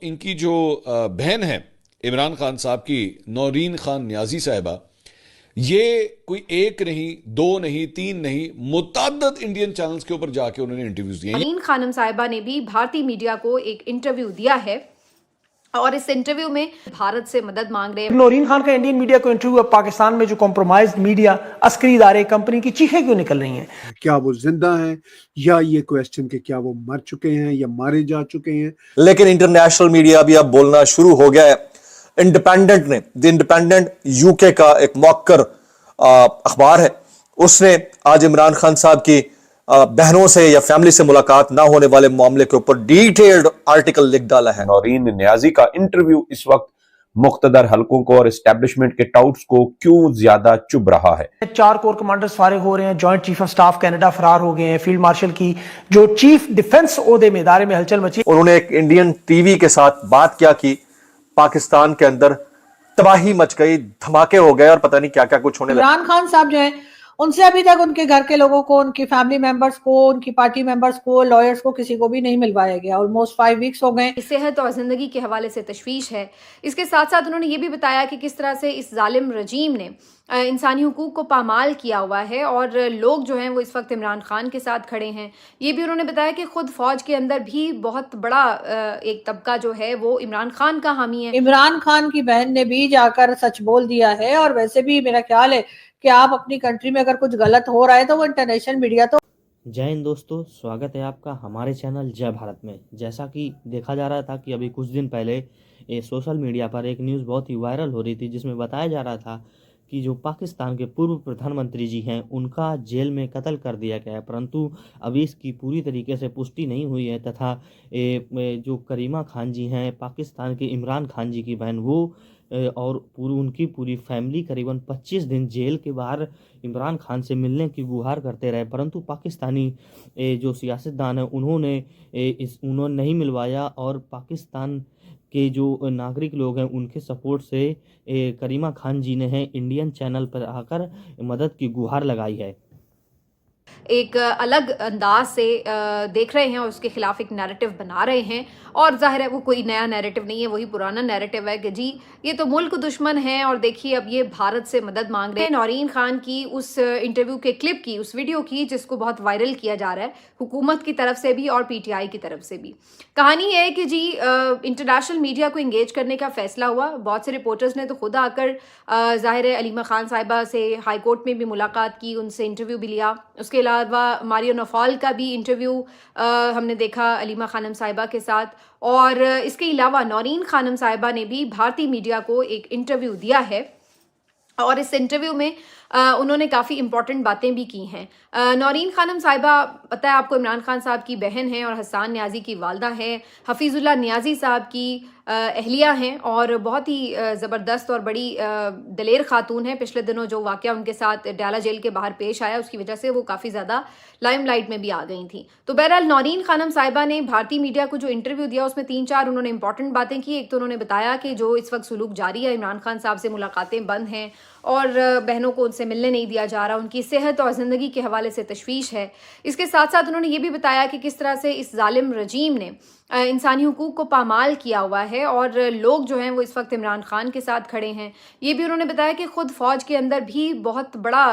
इनकी जो बहन है इमरान खान साहब की, नौरीन खान नियाजी साहिबा, ये कोई एक नहीं, दो नहीं, तीन नहीं, मुतअद्दिद इंडियन चैनल्स के ऊपर जाके उन्होंने इंटरव्यूज दिए। नौरीन खानम साहिबा ने भी भारतीय मीडिया को एक इंटरव्यू दिया है और इस इंटरव्यू में भारत से मदद मांग रहे हैं। नौरीन खान का इंडियन मीडिया को इंटरव्यू, अब पाकिस्तान में जो कॉम्प्रोमाइज्ड मीडिया, अस्करी इदारे, कंपनी की चीखें क्यों निकल रही हैं? क्या वो जिंदा हैं, या ये क्वेश्चन कि क्या वो मर चुके हैं या मारे जा चुके हैं। लेकिन इंटरनेशनल मीडिया भी अब बोलना शुरू हो गया है। इंडिपेंडेंट ने, द इंडिपेंडेंट यूके का एक मौक्कर अखबार है, उसने आज इमरान खान साहब की बहनों से या फैमिली से मुलाकात ना होने वाले मामले के ऊपर डिटेल्ड आर्टिकल लिख डाला है। नौरीन नियाजी का इंटरव्यू इस वक्त मुख्तदर हलकों को और एस्टेब्लिशमेंट के टाउट्स को क्यों ज्यादा चुभ रहा है। 4 कोर कमांडर्स फारिग हो रहे हैं, joint chief of staff Canada फरार हो गए हैं, फील्ड मार्शल की जो चीफ डिफेंस ओहदे में इदारे में हलचल मची। उन्होंने एक इंडियन टीवी के साथ बात क्या की, पाकिस्तान के अंदर तबाही मच गई, धमाके हो गए और पता नहीं क्या क्या कुछ होने लगा। इमरान खान साहब जो है, उनसे अभी तक उनके घर के लोगों को, उनकी फैमिली मेंबर्स को, उनकी पार्टी मेंबर्स को, लॉयर्स को, किसी को भी नहीं मिलवाया गया। ऑलमोस्ट 5 वीक्स हो गए। सेहत और जिंदगी के हवाले से तशवीश है। इसके साथ साथ उन्होंने ये भी बताया कि किस तरह से इस जालिम रजीम ने इंसानी हुकूक को पामाल किया हुआ है और लोग जो हैं वो इस वक्त इमरान खान के साथ खड़े हैं। ये भी उन्होंने बताया कि खुद फौज के अंदर भी बहुत बड़ा एक तबका जो है वो इमरान खान का हामी है। इमरान खान की बहन ने भी जाकर सच बोल दिया है और वैसे भी मेरा ख्याल है कि आप अपनी कंट्री में अगर कुछ गलत हो रहा है तो वो इंटरनेशनल मीडिया तो। जय हिंद दोस्तों, स्वागत है आपका हमारे चैनल जय भारत में। जैसा कि देखा जा रहा था कि अभी कुछ दिन पहले ये सोशल मीडिया पर एक न्यूज़ बहुत ही वायरल हो रही थी, जिसमें बताया जा रहा था कि जो पाकिस्तान के पूर्व प्रधानमंत्री जी हैं उनका जेल में कत्ल कर दिया गया है, परंतु अभी इसकी पूरी तरीके से पुष्टि नहीं हुई है। तथा जो करीमा खान जी हैं, पाकिस्तान के इमरान खान जी की बहन, वो और उनकी पूरी फैमिली करीबन 25 दिन जेल के बाहर इमरान खान से मिलने की गुहार करते रहे, परंतु पाकिस्तानी जो सियासतदान हैं उन्होंने नहीं मिलवाया और पाकिस्तान के जो नागरिक लोग हैं उनके सपोर्ट से करीमा खान जी ने इंडियन चैनल पर आकर मदद की गुहार लगाई है। एक अलग अंदाज से देख रहे हैं और उसके खिलाफ एक नैरेटिव बना रहे हैं और जाहिर है वो कोई नया नैरेटिव नहीं है, वही पुराना नैरेटिव है कि जी ये तो मुल्क दुश्मन है और देखिए अब ये भारत से मदद मांग रहे हैं। नौरीन खान की उस इंटरव्यू के क्लिप की, उस वीडियो की, जिसको बहुत वायरल किया जा रहा है हुकूमत की तरफ से भी और पीटीआई की तरफ से भी। कहानी है कि जी इंटरनेशनल मीडिया को इंगेज करने का फैसला हुआ। बहुत से रिपोर्टर्स ने तो खुद आकर जाहिर है अलीमा खान साहिबा से हाई कोर्ट में भी मुलाकात की, उनसे इंटरव्यू भी लिया। उसके अलावा मारियो नौफाल का भी इंटरव्यू हमने देखा अलीमा खानम साहिबा के साथ। और इसके अलावा नौरीन खानम साहिबा ने भी भारतीय मीडिया को एक इंटरव्यू दिया है और इस इंटरव्यू में उन्होंने काफ़ी इंपॉर्टेंट बातें भी की हैं। नौरीन खानम साहिबा, पता है आपको, इमरान खान साहब की बहन हैं और हसन नियाजी की वालदा हैं, हफीजुल्लाह नियाजी साहब की अहलिया हैं और बहुत ही ज़बरदस्त और बड़ी दलेर खातून हैं। पिछले दिनों जो वाक़या उनके साथ डाला जेल के बाहर पेश आया उसकी वजह से वो काफ़ी ज़्यादा लाइमलाइट में भी आ गई थी। तो बहरहाल नौरीन खानम साहिबा ने भारतीय मीडिया को जो इंटरव्यू दिया उसमें 3-4 उन्होंने इंपॉर्टेंट बातें की। एक तो उन्होंने बताया कि जो इस वक्त सुलूक जारी है, इमरान खान साहब से मुलाकातें बंद हैं और बहनों को उनसे मिलने नहीं दिया जा रहा, उनकी सेहत और ज़िंदगी के हवाले से तशवीश है। इसके साथ साथ उन्होंने ये भी बताया कि किस तरह से इस जालिम रजीम ने इंसानी हुकूक को पामाल किया हुआ है और लोग जो हैं वो इस वक्त इमरान खान के साथ खड़े हैं। ये भी उन्होंने बताया कि खुद फौज के अंदर भी बहुत बड़ा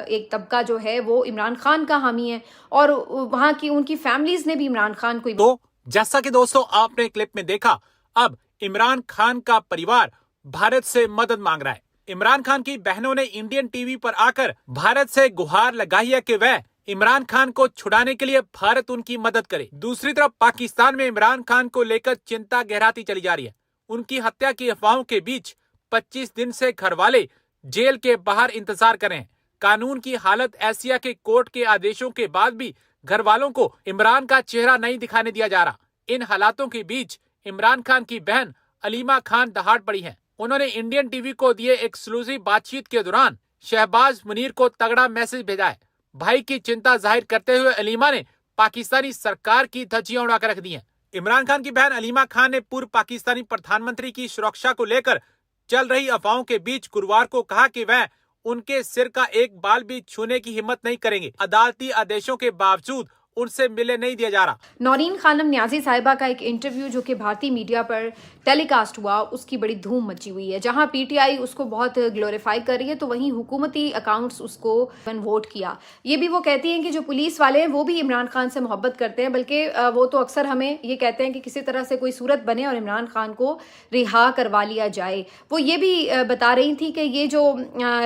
एक तबका जो है वो इमरान खान का हामी है और वहाँ की उनकी फैमिलीज ने भी इमरान खान को। तो जैसा कि दोस्तों आपने क्लिप में देखा, अब इमरान खान का परिवार भारत से मदद मांग रहा है। इमरान खान की बहनों ने इंडियन टीवी पर आकर भारत से गुहार लगाई है कि वह इमरान खान को छुड़ाने के लिए भारत उनकी मदद करे। दूसरी तरफ पाकिस्तान में इमरान खान को लेकर चिंता गहराती चली जा रही है। उनकी हत्या की अफवाहों के बीच 25 दिन से घरवाले जेल के बाहर इंतजार कर रहे हैं। कानून की हालत ऐसी है कि कोर्ट के आदेशों के बाद भी घर वालों को इमरान का चेहरा नहीं दिखाने दिया जा रहा। इन हालातों के बीच इमरान खान की बहन अलीमा खान दहाड़ पड़ी है। उन्होंने इंडियन टीवी को दिए एक्सक्लूसिव बातचीत के दौरान शहबाज मुनीर को तगड़ा मैसेज भेजा है। भाई की चिंता जाहिर करते हुए अलीमा ने पाकिस्तानी सरकार की धज्जियां उड़ाकर रख दी हैं। इमरान खान की बहन अलीमा खान ने पूर्व पाकिस्तानी प्रधानमंत्री की सुरक्षा को लेकर चल रही अफवाहों के बीच गुरुवार को कहा कि वह उनके सिर का एक बाल भी छूने की हिम्मत नहीं करेंगे। अदालती आदेशों के बावजूद उनसे मिलने नहीं दिया जा रहा। नौरीन खानम न्याजी साहिबा का एक इंटरव्यू जो कि भारतीय मीडिया पर टेलीकास्ट हुआ, उसकी बड़ी धूम मची हुई है। जहां पीटीआई उसको बहुत ग्लोरीफाई कर रही है तो वहीं हुकूमती अकाउंट्स उसको वोट किया। ये भी वो कहती हैं कि जो पुलिस वाले हैं वो भी इमरान खान से मोहब्बत करते हैं, बल्कि वो तो अक्सर हमें ये कहते हैं कि किसी तरह से कोई सूरत बने और इमरान खान को रिहा करवा लिया जाए। वो ये भी बता रही थी कि ये जो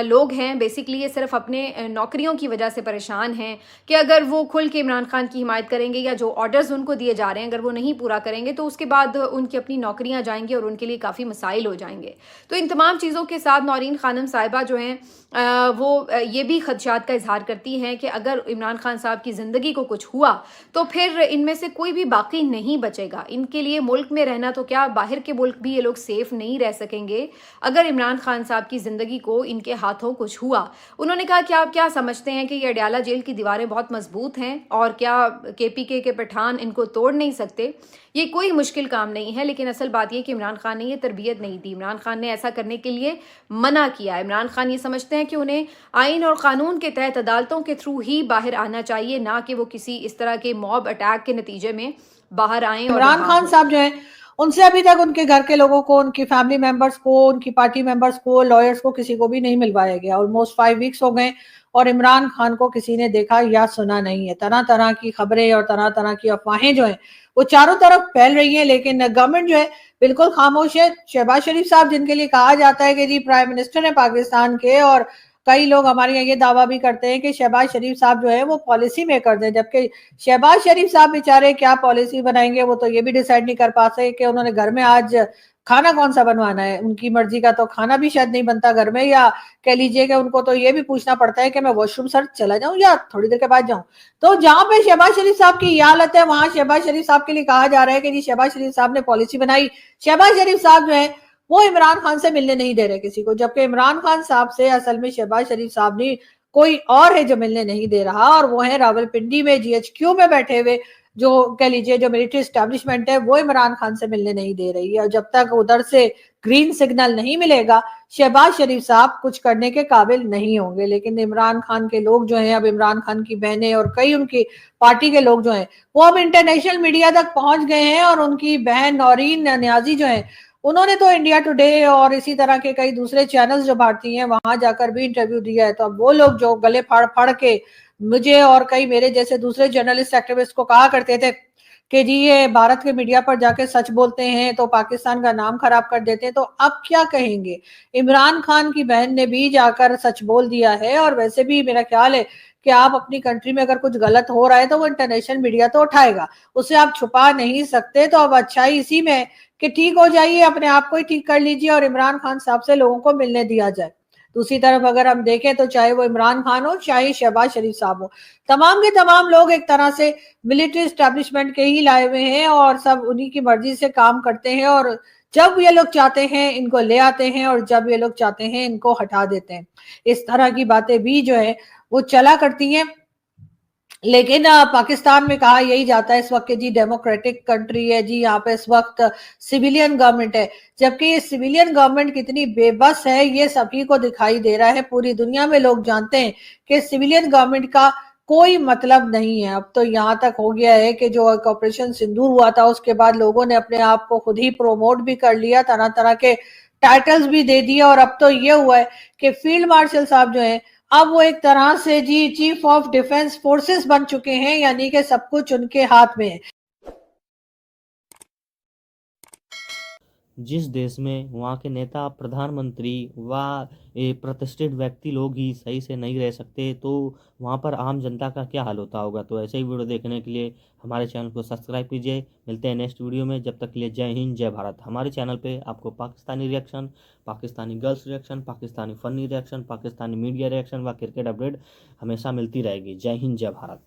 लोग हैं बेसिकली ये सिर्फ अपने नौकरियों की वजह से परेशान हैं कि अगर वो खुल के इमरान खान की हिमायत करेंगे या जो ऑर्डर्स उनको दिए जा रहे हैं अगर वो नहीं पूरा करेंगे तो उसके बाद उनकी अपनी नौकरियां जाएंगी और उनके लिए काफ़ी मसाइल हो जाएंगे। तो इन तमाम चीज़ों के साथ नौरीन खानम साहिबा जो हैं वो ये भी खदशात का इजहार करती हैं कि अगर इमरान खान साहब की ज़िंदगी को कुछ हुआ तो फिर इनमें से कोई भी बाकी नहीं बचेगा। इनके लिए मुल्क में रहना तो क्या, बाहर के मुल्क भी ये लोग सेफ नहीं रह सकेंगे अगर इमरान खान साहब की ज़िंदगी को इनके हाथों कुछ हुआ। उन्होंने कहा कि आप क्या समझते हैं कि ये अडयाला जेल की दीवारें बहुत मजबूत हैं और क्या केपीके के पठान इनको तोड़ नहीं सकते? ये कोई मुश्किल काम नहीं है, लेकिन असल बात यह कि इमरान खान ने ये तरबियत नहीं दी। इमरान खान ने ऐसा करने के लिए मना किया। इमरान खान ये समझते हैं कि उन्हें आइन और कानून के तहत अदालतों के थ्रू ही बाहर आना चाहिए, ना कि वो किसी इस तरह के मॉब अटैक के नतीजे में बाहर आए। इमरान खान साहब जो है उनसे अभी तक उनके घर के लोगों को, उनकी फैमिली मेंबर्स को, उनकी पार्टी मेंबर्स को, लॉयर्स को, किसी को भी नहीं मिलवाया गया। ऑलमोस्ट 5 वीक्स हो गए और इमरान खान को किसी ने देखा या सुना नहीं है। तरह तरह की खबरें और तरह तरह की अफवाहें जो हैं वो चारों तरफ फैल रही हैं, लेकिन गवर्नमेंट जो है बिल्कुल खामोश है। शहबाज शरीफ साहब, जिनके लिए कहा जाता है कि जी प्राइम मिनिस्टर है पाकिस्तान के, और कई लोग हमारे यहाँ ये दावा भी करते हैं कि शहबाज शरीफ साहब जो है वो पॉलिसी मेकर हैं, जबकि शहबाज शरीफ साहब बेचारे क्या पॉलिसी बनाएंगे वो तो ये भी डिसाइड नहीं कर पाते कि उन्होंने घर में आज खाना कौन सा बनवाना है। उनकी मर्जी का तो खाना भी शायद नहीं बनता घर में, या कह लीजिए कि उनको तो ये भी पूछना पड़ता है कि मैं वॉशरूम सर चला जाऊं या थोड़ी देर के बाद जाऊं। तो जहां पे शहबाज शरीफ साहब की ये हालत है, वहां शहबाज शरीफ साहब के लिए कहा जा रहा है कि जी शहबाज शरीफ साहब ने पॉलिसी बनाई। शहबाज शरीफ साहब जो है वो इमरान खान से मिलने नहीं दे रहे किसी को, जबकि इमरान खान साहब से असल में शहबाज शरीफ साहब ने कोई और है जो मिलने नहीं दे रहा, और वो है रावलपिंडी में GHQ में बैठे हुए जो कह लीजिए जो मिलिट्री एस्टेब्लिशमेंट है वो इमरान खान से मिलने नहीं दे रही है। और जब तक उधर से ग्रीन सिग्नल नहीं मिलेगा शहबाज शरीफ साहब कुछ करने के काबिल नहीं होंगे। लेकिन इमरान खान के लोग जो हैं, अब इमरान खान की बहनें और कई उनकी पार्टी के लोग जो हैं वो अब इंटरनेशनल मीडिया तक पहुंच गए हैं, और उनकी बहन नौरीन न्याजी जो है उन्होंने तो इंडिया टुडे और इसी तरह के कई दूसरे चैनल्स जो भारतीय हैं वहां जाकर भी इंटरव्यू दिया है। तो अब वो लोग जो गले फाड़ फाड़ के मुझे और कई मेरे जैसे दूसरे जर्नलिस्ट एक्टिविस्ट को कहा करते थे कि जी ये भारत के मीडिया पर जाके सच बोलते हैं तो पाकिस्तान का नाम खराब कर देते हैं, तो अब क्या कहेंगे। इमरान खान की बहन ने भी जाकर सच बोल दिया है, और वैसे भी मेरा ख्याल है कि आप अपनी कंट्री में अगर कुछ गलत हो रहा है तो वो इंटरनेशनल मीडिया तो उठाएगा, उसे आप छुपा नहीं सकते। तो अब अच्छाई इसी में कि ठीक हो जाइए, अपने आप को ही ठीक कर लीजिए और इमरान खान साहब से लोगों को मिलने दिया जाए। दूसरी तरफ अगर हम देखें तो चाहे वो इमरान खान हो चाहे शहबाज शरीफ साहब हो, तमाम के तमाम लोग एक तरह से मिलिट्री एस्टेब्लिशमेंट के ही लाए हुए हैं और सब उन्हीं की मर्जी से काम करते हैं, और जब ये लोग चाहते हैं इनको ले आते हैं और जब ये लोग चाहते हैं इनको हटा देते हैं। इस तरह की बातें भी जो है वो चला करती हैं। लेकिन पाकिस्तान में कहा यही जाता है इस वक्त जी डेमोक्रेटिक कंट्री है, जी यहाँ पे इस वक्त सिविलियन गवर्नमेंट है, जबकि ये सिविलियन गवर्नमेंट कितनी बेबस है ये सभी को दिखाई दे रहा है। पूरी दुनिया में लोग जानते हैं कि सिविलियन गवर्नमेंट का कोई मतलब नहीं है। अब तो यहाँ तक हो गया है कि जो ऑपरेशन सिंदूर हुआ था उसके बाद लोगों ने अपने आप को खुद ही प्रोमोट भी कर लिया, तरह तरह के टाइटल्स भी दे दिए, और अब तो ये हुआ है कि फील्ड मार्शल साहब जो है अब वो एक तरह से जी चीफ ऑफ डिफेंस फोर्सेस बन चुके हैं, यानी कि सब कुछ उनके हाथ में है। जिस देश में वहाँ के नेता, प्रधानमंत्री व प्रतिष्ठित व्यक्ति लोग ही सही से नहीं रह सकते, तो वहाँ पर आम जनता का क्या हाल होता होगा। तो ऐसे ही वीडियो देखने के लिए हमारे चैनल को सब्सक्राइब कीजिए। मिलते हैं नेक्स्ट वीडियो में, जब तक के लिए जय हिंद जय भारत। हमारे चैनल पे आपको Pakistani reaction, Pakistani girls reaction, Pakistani funny reaction, Pakistani media reaction व क्रिकेट अपडेट हमेशा मिलती रहेगी। जय हिंद जय भारत।